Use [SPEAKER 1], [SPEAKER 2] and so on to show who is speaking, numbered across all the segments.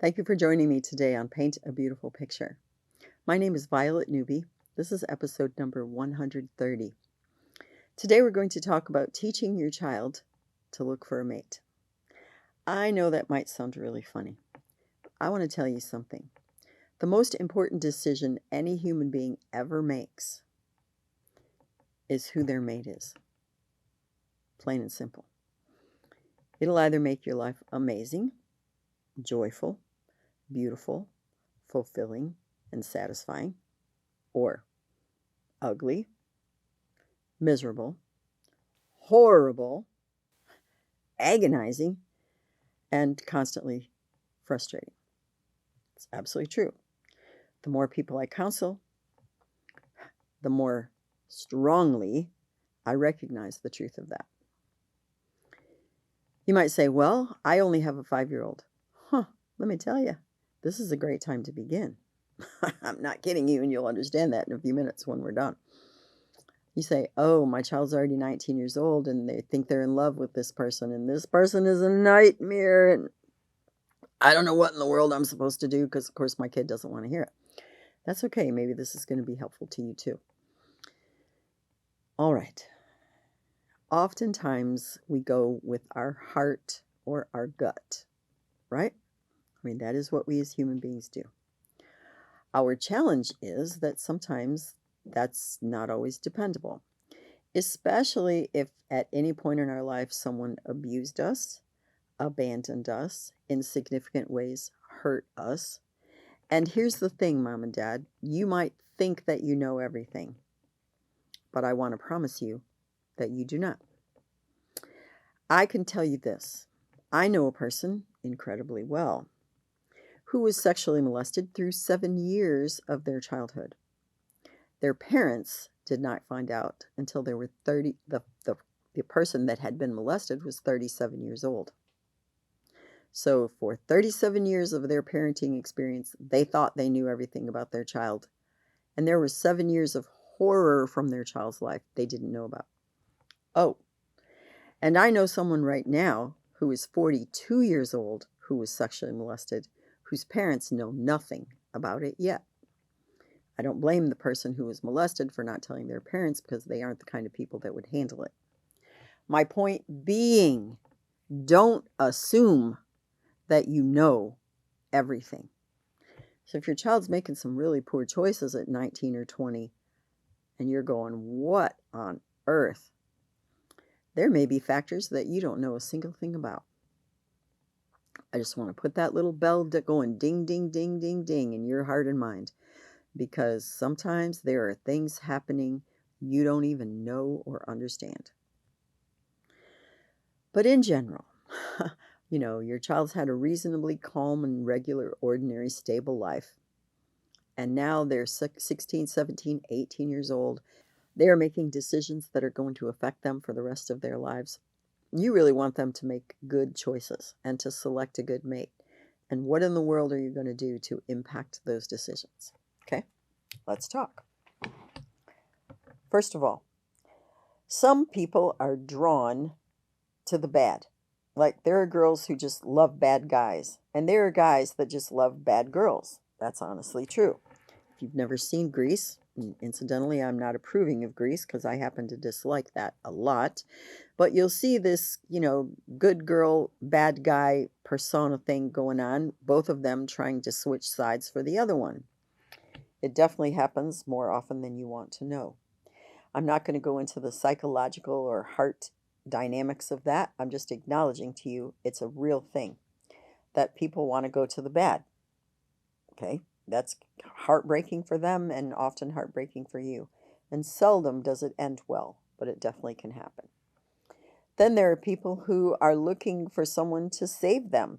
[SPEAKER 1] Thank you for joining me today on Paint a Beautiful Picture. My name is Violet Newby. This is episode number 130. Today we're going to talk about teaching your child to look for a mate. I know that might sound really funny. I want to tell you something. The most important decision any human being ever makes is who their mate is. Plain and simple. It'll either make your life amazing, joyful, beautiful, fulfilling, and satisfying, or ugly, miserable, horrible, agonizing, and constantly frustrating. It's absolutely true. The more people I counsel, the more strongly I recognize the truth of that. You might say, well, I only have a 5-year-old. Let me tell you, this is a great time to begin. I'm not kidding you, and you'll understand that in a few minutes when we're done. You say, oh, my child's already 19 years old, and they think they're in love with this person, and this person is a nightmare, and I don't know what in the world I'm supposed to do because, of course, my kid doesn't want to hear it. That's okay. Maybe this is going to be helpful to you, too. All right. Oftentimes, we go with our heart or our gut, right? I mean, that is what we as human beings do. Our challenge is that sometimes that's not always dependable, especially if at any point in our life someone abused us, abandoned us, in significant ways hurt us. And here's the thing, Mom and Dad, you might think that you know everything, but I want to promise you that you do not. I can tell you this. I know a person incredibly well who was sexually molested through 7 years of their childhood. Their parents did not find out until they were 30. The person that had been molested was 37 years old. So for 37 years of their parenting experience, they thought they knew everything about their child. And there were 7 years of horror from their child's life they didn't know about. Oh, and I know someone right now who is 42 years old who was sexually molested, whose parents know nothing about it yet. I don't blame the person who was molested for not telling their parents because they aren't the kind of people that would handle it. My point being, don't assume that you know everything. So if your child's making some really poor choices at 19 or 20 and you're going, what on earth? There may be factors that you don't know a single thing about. I just want to put that little bell going ding, ding, ding, ding, ding in your heart and mind, because sometimes there are things happening you don't even know or understand. But in general, your child's had a reasonably calm and regular, ordinary, stable life. And now they're 16, 17, 18 years old. They are making decisions that are going to affect them for the rest of their lives. You really want them to make good choices and to select a good mate. And what in the world are you going to do to impact those decisions? Okay, let's talk. First of all, some people are drawn to the bad. Like there are girls who just love bad guys, and there are guys that just love bad girls. That's honestly true. If you've never seen Grease, and incidentally, I'm not approving of Grease because I happen to dislike that a lot, but you'll see this, good girl, bad guy persona thing going on, both of them trying to switch sides for the other one. It definitely happens more often than you want to know. I'm not going to go into the psychological or heart dynamics of that. I'm just acknowledging to you it's a real thing that people want to go to the bad. Okay, that's heartbreaking for them and often heartbreaking for you. And seldom does it end well, but it definitely can happen. Then there are people who are looking for someone to save them.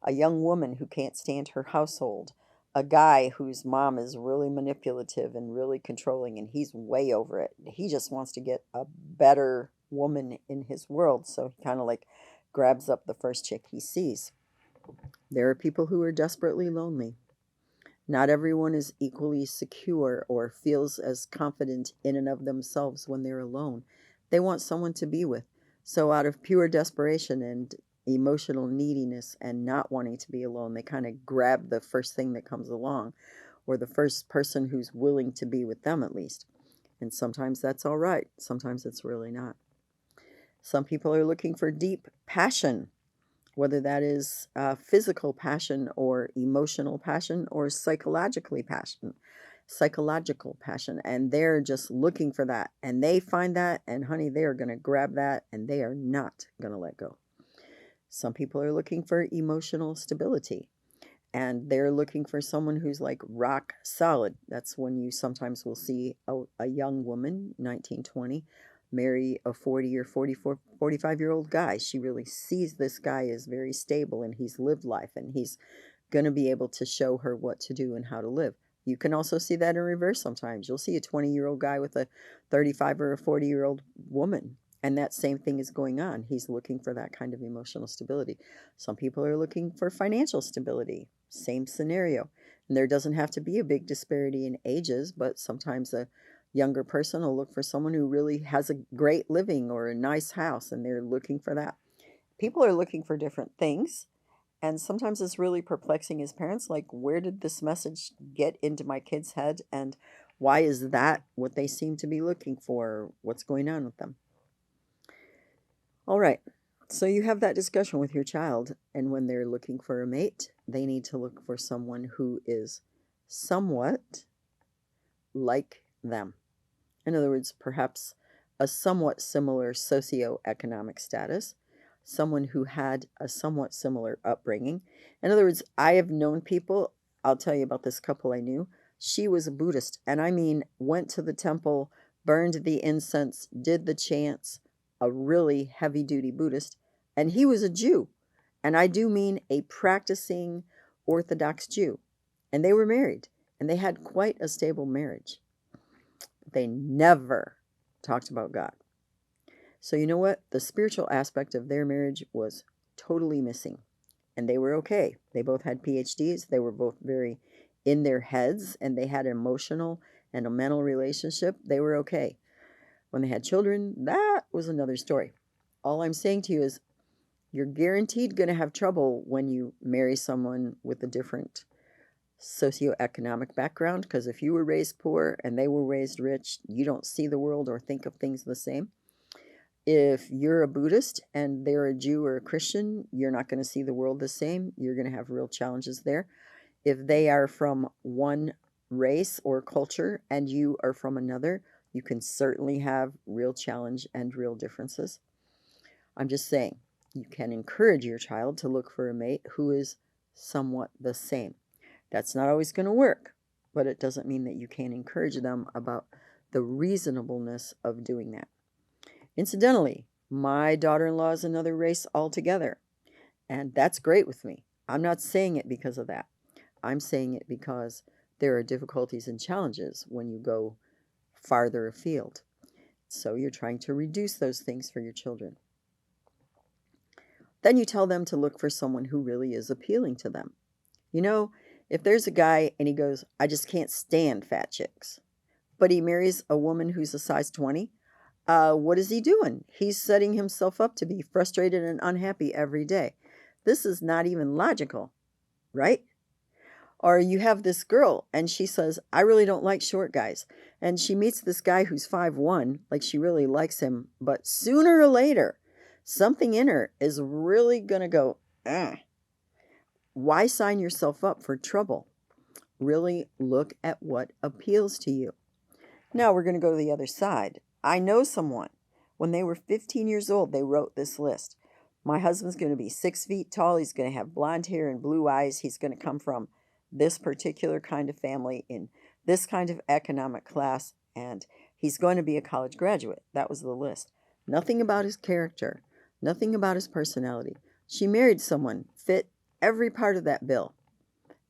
[SPEAKER 1] A young woman who can't stand her household. A guy whose mom is really manipulative and really controlling, and he's way over it. He just wants to get a better woman in his world, so he kind of like grabs up the first chick he sees. There are people who are desperately lonely. Not everyone is equally secure or feels as confident in and of themselves when they're alone. They want someone to be with. So out of pure desperation and emotional neediness and not wanting to be alone. They kind of grab the first thing that comes along, or the first person who's willing to be with them at least. And sometimes that's all right. Sometimes it's really not. Some people are looking for deep passion, whether that is physical passion or emotional passion or psychological passion, and they're just looking for that, and they find that, and honey, they are going to grab that, and they are not going to let go. Some people are looking for emotional stability, and they're looking for someone who's like rock solid. That's when you sometimes will see a young woman, 19, 20, marry a 40 or 44, 45-year-old guy. She really sees this guy as very stable, and he's lived life, and he's going to be able to show her what to do and how to live. You can also see that in reverse sometimes. You'll see a 20-year-old guy with a 35 or a 40-year-old woman, and that same thing is going on. He's looking for that kind of emotional stability. Some people are looking for financial stability. Same scenario. And there doesn't have to be a big disparity in ages, but sometimes a younger person will look for someone who really has a great living or a nice house, and they're looking for that. People are looking for different things. And sometimes it's really perplexing as parents, like, where did this message get into my kid's head? And why is that what they seem to be looking for? What's going on with them? All right. So you have that discussion with your child. And when they're looking for a mate, they need to look for someone who is somewhat like them. In other words, perhaps a somewhat similar socioeconomic status, someone who had a somewhat similar upbringing. In other words, I have known people, I'll tell you about this couple I knew. She was a Buddhist, and I mean, went to the temple, burned the incense, did the chants, a really heavy duty Buddhist, and he was a Jew. And I do mean a practicing Orthodox Jew. And they were married, and they had quite a stable marriage. They never talked about God. So you know what? The spiritual aspect of their marriage was totally missing. And they were okay. They both had PhDs. They were both very in their heads, and they had an emotional and a mental relationship. They were okay. When they had children, that was another story. All I'm saying to you is you're guaranteed going to have trouble when you marry someone with a different socioeconomic background, because if you were raised poor and they were raised rich, you don't see the world or think of things the same. If you're a Buddhist and they're a Jew or a Christian, you're not going to see the world the same. You're going to have real challenges there. If they are from one race or culture and you are from another, you can certainly have real challenge and real differences. I'm just saying, you can encourage your child to look for a mate who is somewhat the same. That's not always going to work, but it doesn't mean that you can't encourage them about the reasonableness of doing that. Incidentally, my daughter-in-law is another race altogether, and that's great with me. I'm not saying it because of that. I'm saying it because there are difficulties and challenges when you go farther afield. So you're trying to reduce those things for your children. Then you tell them to look for someone who really is appealing to them. You know, if there's a guy and he goes, I just can't stand fat chicks, but he marries a woman who's a size 20, what is he doing? He's setting himself up to be frustrated and unhappy every day. This is not even logical, right? Or you have this girl and she says, I really don't like short guys. And she meets this guy who's 5'1", like she really likes him, but sooner or later, something in her is really going to go, eh. Why sign yourself up for trouble? Really look at what appeals to you. Now we're going to go to the other side. I know someone. When they were 15 years old, they wrote this list. My husband's going to be 6 feet tall. He's going to have blonde hair and blue eyes. He's going to come from this particular kind of family in this kind of economic class, and he's going to be a college graduate. That was the list. Nothing about his character. Nothing about his personality. She married someone, fit every part of that bill,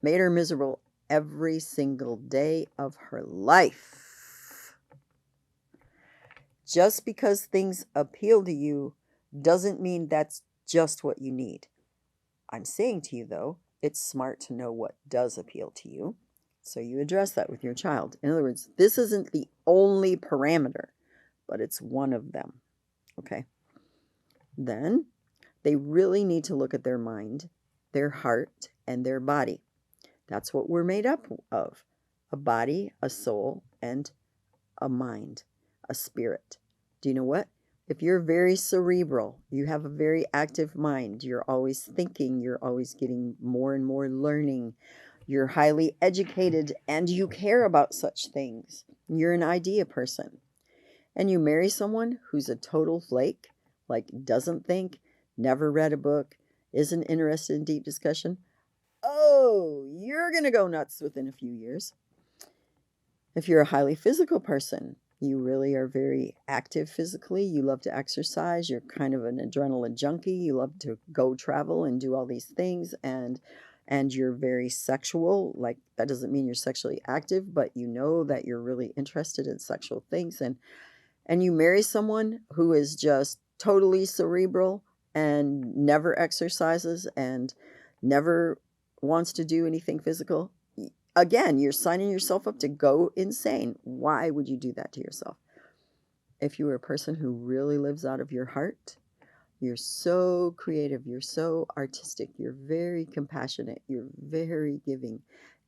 [SPEAKER 1] made her miserable every single day of her life. Just because things appeal to you doesn't mean that's just what you need. I'm saying to you, though, it's smart to know what does appeal to you, so you address that with your child. In other words, this isn't the only parameter, but it's one of them. Okay? Then They really need to look at their mind, their heart, and their body. That's what we're made up of: a body, a soul, and a mind, a spirit. Do you know what? If you're very cerebral, you have a very active mind, you're always thinking, you're always getting more and more learning, you're highly educated, and you care about such things, you're an idea person, and you marry someone who's a total flake, like doesn't think, never read a book, isn't interested in deep discussion, oh, you're going to go nuts within a few years. If you're a highly physical person, you really are very active physically, you love to exercise, you're kind of an adrenaline junkie, you love to go travel and do all these things, and you're very sexual. Like, that doesn't mean you're sexually active, but you know that you're really interested in sexual things, and you marry someone who is just totally cerebral and never exercises and never wants to do anything physical, again, you're signing yourself up to go insane. Why would you do that to yourself? If you are a person who really lives out of your heart, you're so creative, you're so artistic, you're very compassionate, you're very giving.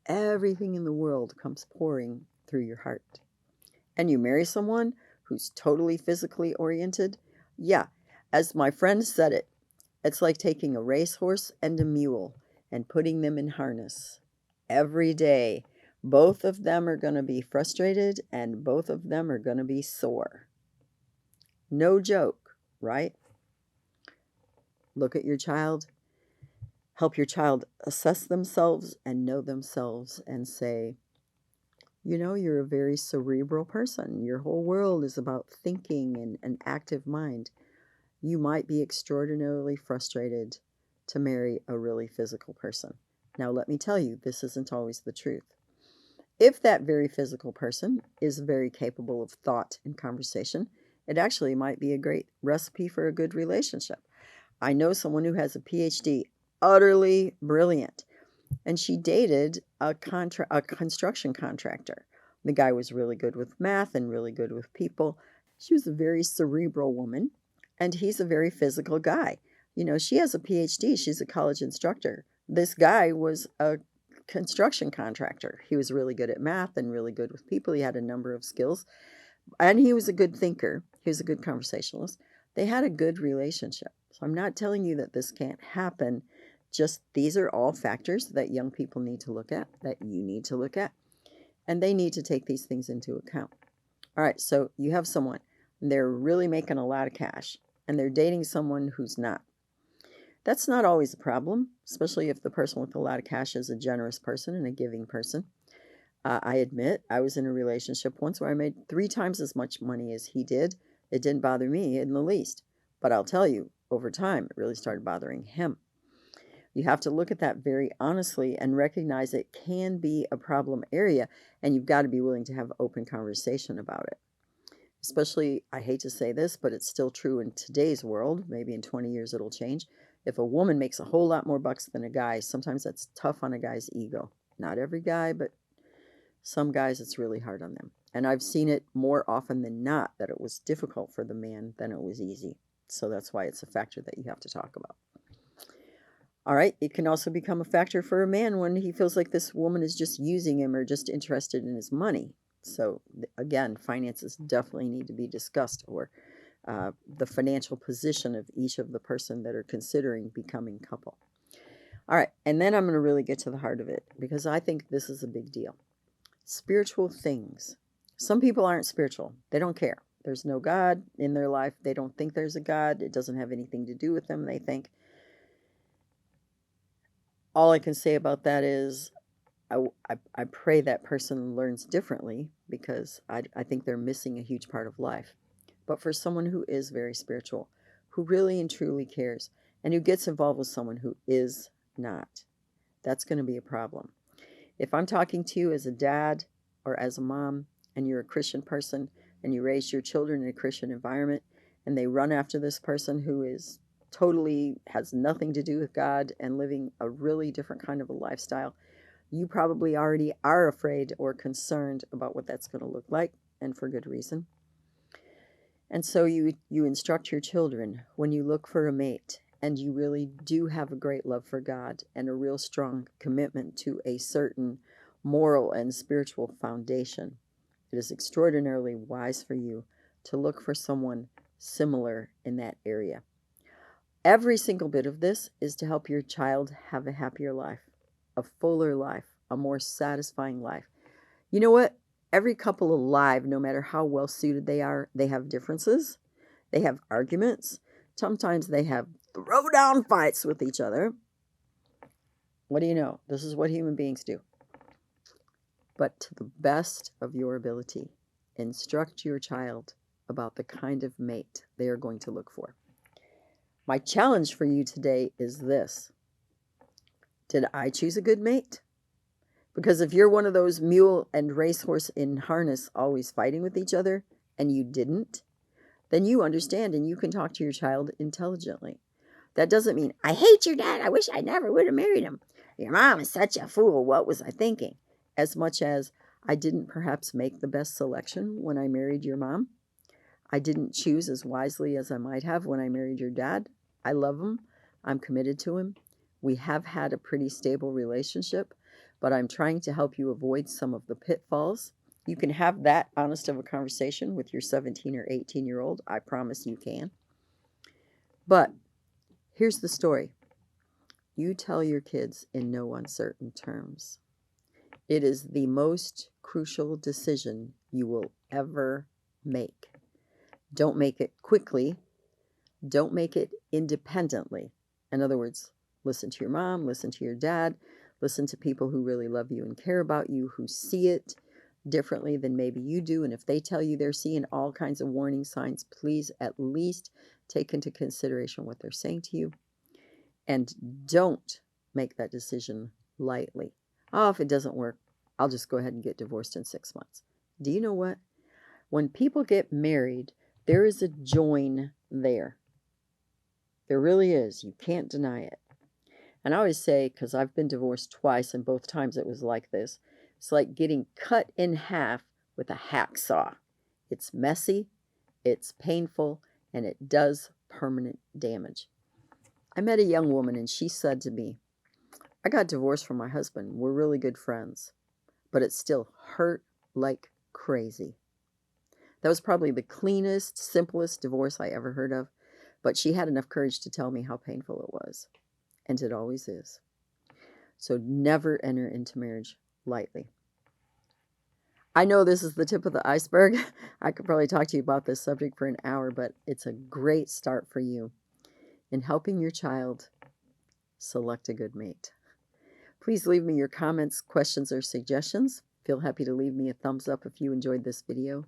[SPEAKER 1] Everything in the world comes pouring through your heart. And you marry someone who's totally physically oriented, yeah, as my friend said it, it's like taking a racehorse and a mule and putting them in harness every day. Both of them are going to be frustrated and both of them are going to be sore. No joke, right? Look at your child, help your child assess themselves and know themselves, and say, you know, you're a very cerebral person. Your whole world is about thinking and an active mind. You might be extraordinarily frustrated to marry a really physical person. Now, let me tell you, this isn't always the truth. If that very physical person is very capable of thought and conversation, it actually might be a great recipe for a good relationship. I know someone who has a PhD, utterly brilliant, and she dated a construction contractor. The guy was really good with math and really good with people. She was a very cerebral woman, and he's a very physical guy. You know, she has a PhD, she's a college instructor. This guy was a construction contractor. He was really good at math and really good with people. He had a number of skills, and he was a good thinker. He was a good conversationalist. They had a good relationship. So I'm not telling you that this can't happen. Just these are all factors that young people need to look at, that you need to look at, and they need to take these things into account. All right, so you have someone, they're really making a lot of cash, and they're dating someone who's not. That's not always a problem, especially if the person with a lot of cash is a generous person and a giving person. I admit I was in a relationship once where I made 3 times as much money as he did. It didn't bother me in the least. But I'll tell you, over time, it really started bothering him. You have to look at that very honestly and recognize it can be a problem area, and you've got to be willing to have open conversation about it. Especially, I hate to say this, but it's still true in today's world. Maybe in 20 years it'll change. If a woman makes a whole lot more bucks than a guy, sometimes that's tough on a guy's ego. Not every guy, but some guys, it's really hard on them. And I've seen it more often than not that it was difficult for the man than it was easy. So that's why it's a factor that you have to talk about. All right, it can also become a factor for a man when he feels like this woman is just using him or just interested in his money. So again, finances definitely need to be discussed, or the financial position of each of the person that are considering becoming couple. All right, and then I'm going to really get to the heart of it, because I think this is a big deal. Spiritual things. Some people aren't spiritual. They don't care. There's no God in their life. They don't think there's a God. It doesn't have anything to do with them, they think. All I can say about that is I pray that person learns differently, because I think they're missing a huge part of life. But for someone who is very spiritual, who really and truly cares, and who gets involved with someone who is not, that's going to be a problem. If I'm talking to you as a dad or as a mom, and you're a Christian person, and you raise your children in a Christian environment, and they run after this person who is totally has nothing to do with God and living a really different kind of a lifestyle, you probably already are afraid or concerned about what that's going to look like, and for good reason. And so you instruct your children, when you look for a mate and you really do have a great love for God and a real strong commitment to a certain moral and spiritual foundation, it is extraordinarily wise for you to look for someone similar in that area. Every single bit of this is to help your child have a happier life, a fuller life, a more satisfying life. You know what? Every couple alive, no matter how well suited they are, they have differences. They have arguments. Sometimes they have throwdown fights with each other. What do you know? This is what human beings do. But to the best of your ability, instruct your child about the kind of mate they are going to look for. My challenge for you today is this. Did I choose a good mate? Because if you're one of those mule and racehorse in harness always fighting with each other and you didn't, then you understand and you can talk to your child intelligently. That doesn't mean, I hate your dad. I wish I never would have married him. Your mom is such a fool. What was I thinking? As much as I didn't perhaps make the best selection when I married your mom. I didn't choose as wisely as I might have when I married your dad. I love him. I'm committed to him. We have had a pretty stable relationship, but I'm trying to help you avoid some of the pitfalls. You can have that honest of a conversation with your 17 or 18-year-old. I promise you can. But here's the story. You tell your kids in no uncertain terms. It is the most crucial decision you will ever make. Don't make it quickly. Don't make it independently. In other words, listen to your mom, listen to your dad, listen to people who really love you and care about you, who see it differently than maybe you do. And if they tell you they're seeing all kinds of warning signs, please at least take into consideration what they're saying to you. And don't make that decision lightly. Oh, if it doesn't work, I'll just go ahead and get divorced in 6 months. Do you know what? When people get married, there is a join there. There really is. You can't deny it. And I always say, because I've been divorced twice, and both times it was like this, it's like getting cut in half with a hacksaw. It's messy, it's painful, and it does permanent damage. I met a young woman, and she said to me, I got divorced from my husband. We're really good friends, but it still hurt like crazy. That was probably the cleanest, simplest divorce I ever heard of, but she had enough courage to tell me how painful it was, and it always is. So never enter into marriage lightly. I know this is the tip of the iceberg. I could probably talk to you about this subject for an hour, but it's a great start for you in helping your child select a good mate. Please leave me your comments, questions, or suggestions. Feel happy to leave me a thumbs up if you enjoyed this video,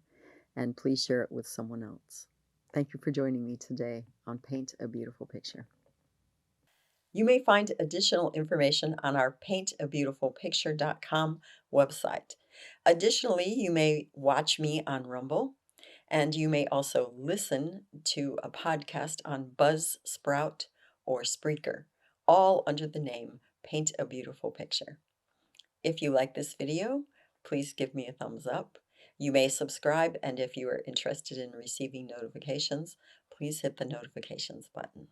[SPEAKER 1] and please share it with someone else. Thank you for joining me today on Paint a Beautiful Picture. You may find additional information on our paintabeautifulpicture.com website. Additionally, you may watch me on Rumble, and you may also listen to a podcast on Buzzsprout or Spreaker, all under the name Paint a Beautiful Picture. If you like this video, please give me a thumbs up. You may subscribe, and if you are interested in receiving notifications, please hit the notifications button.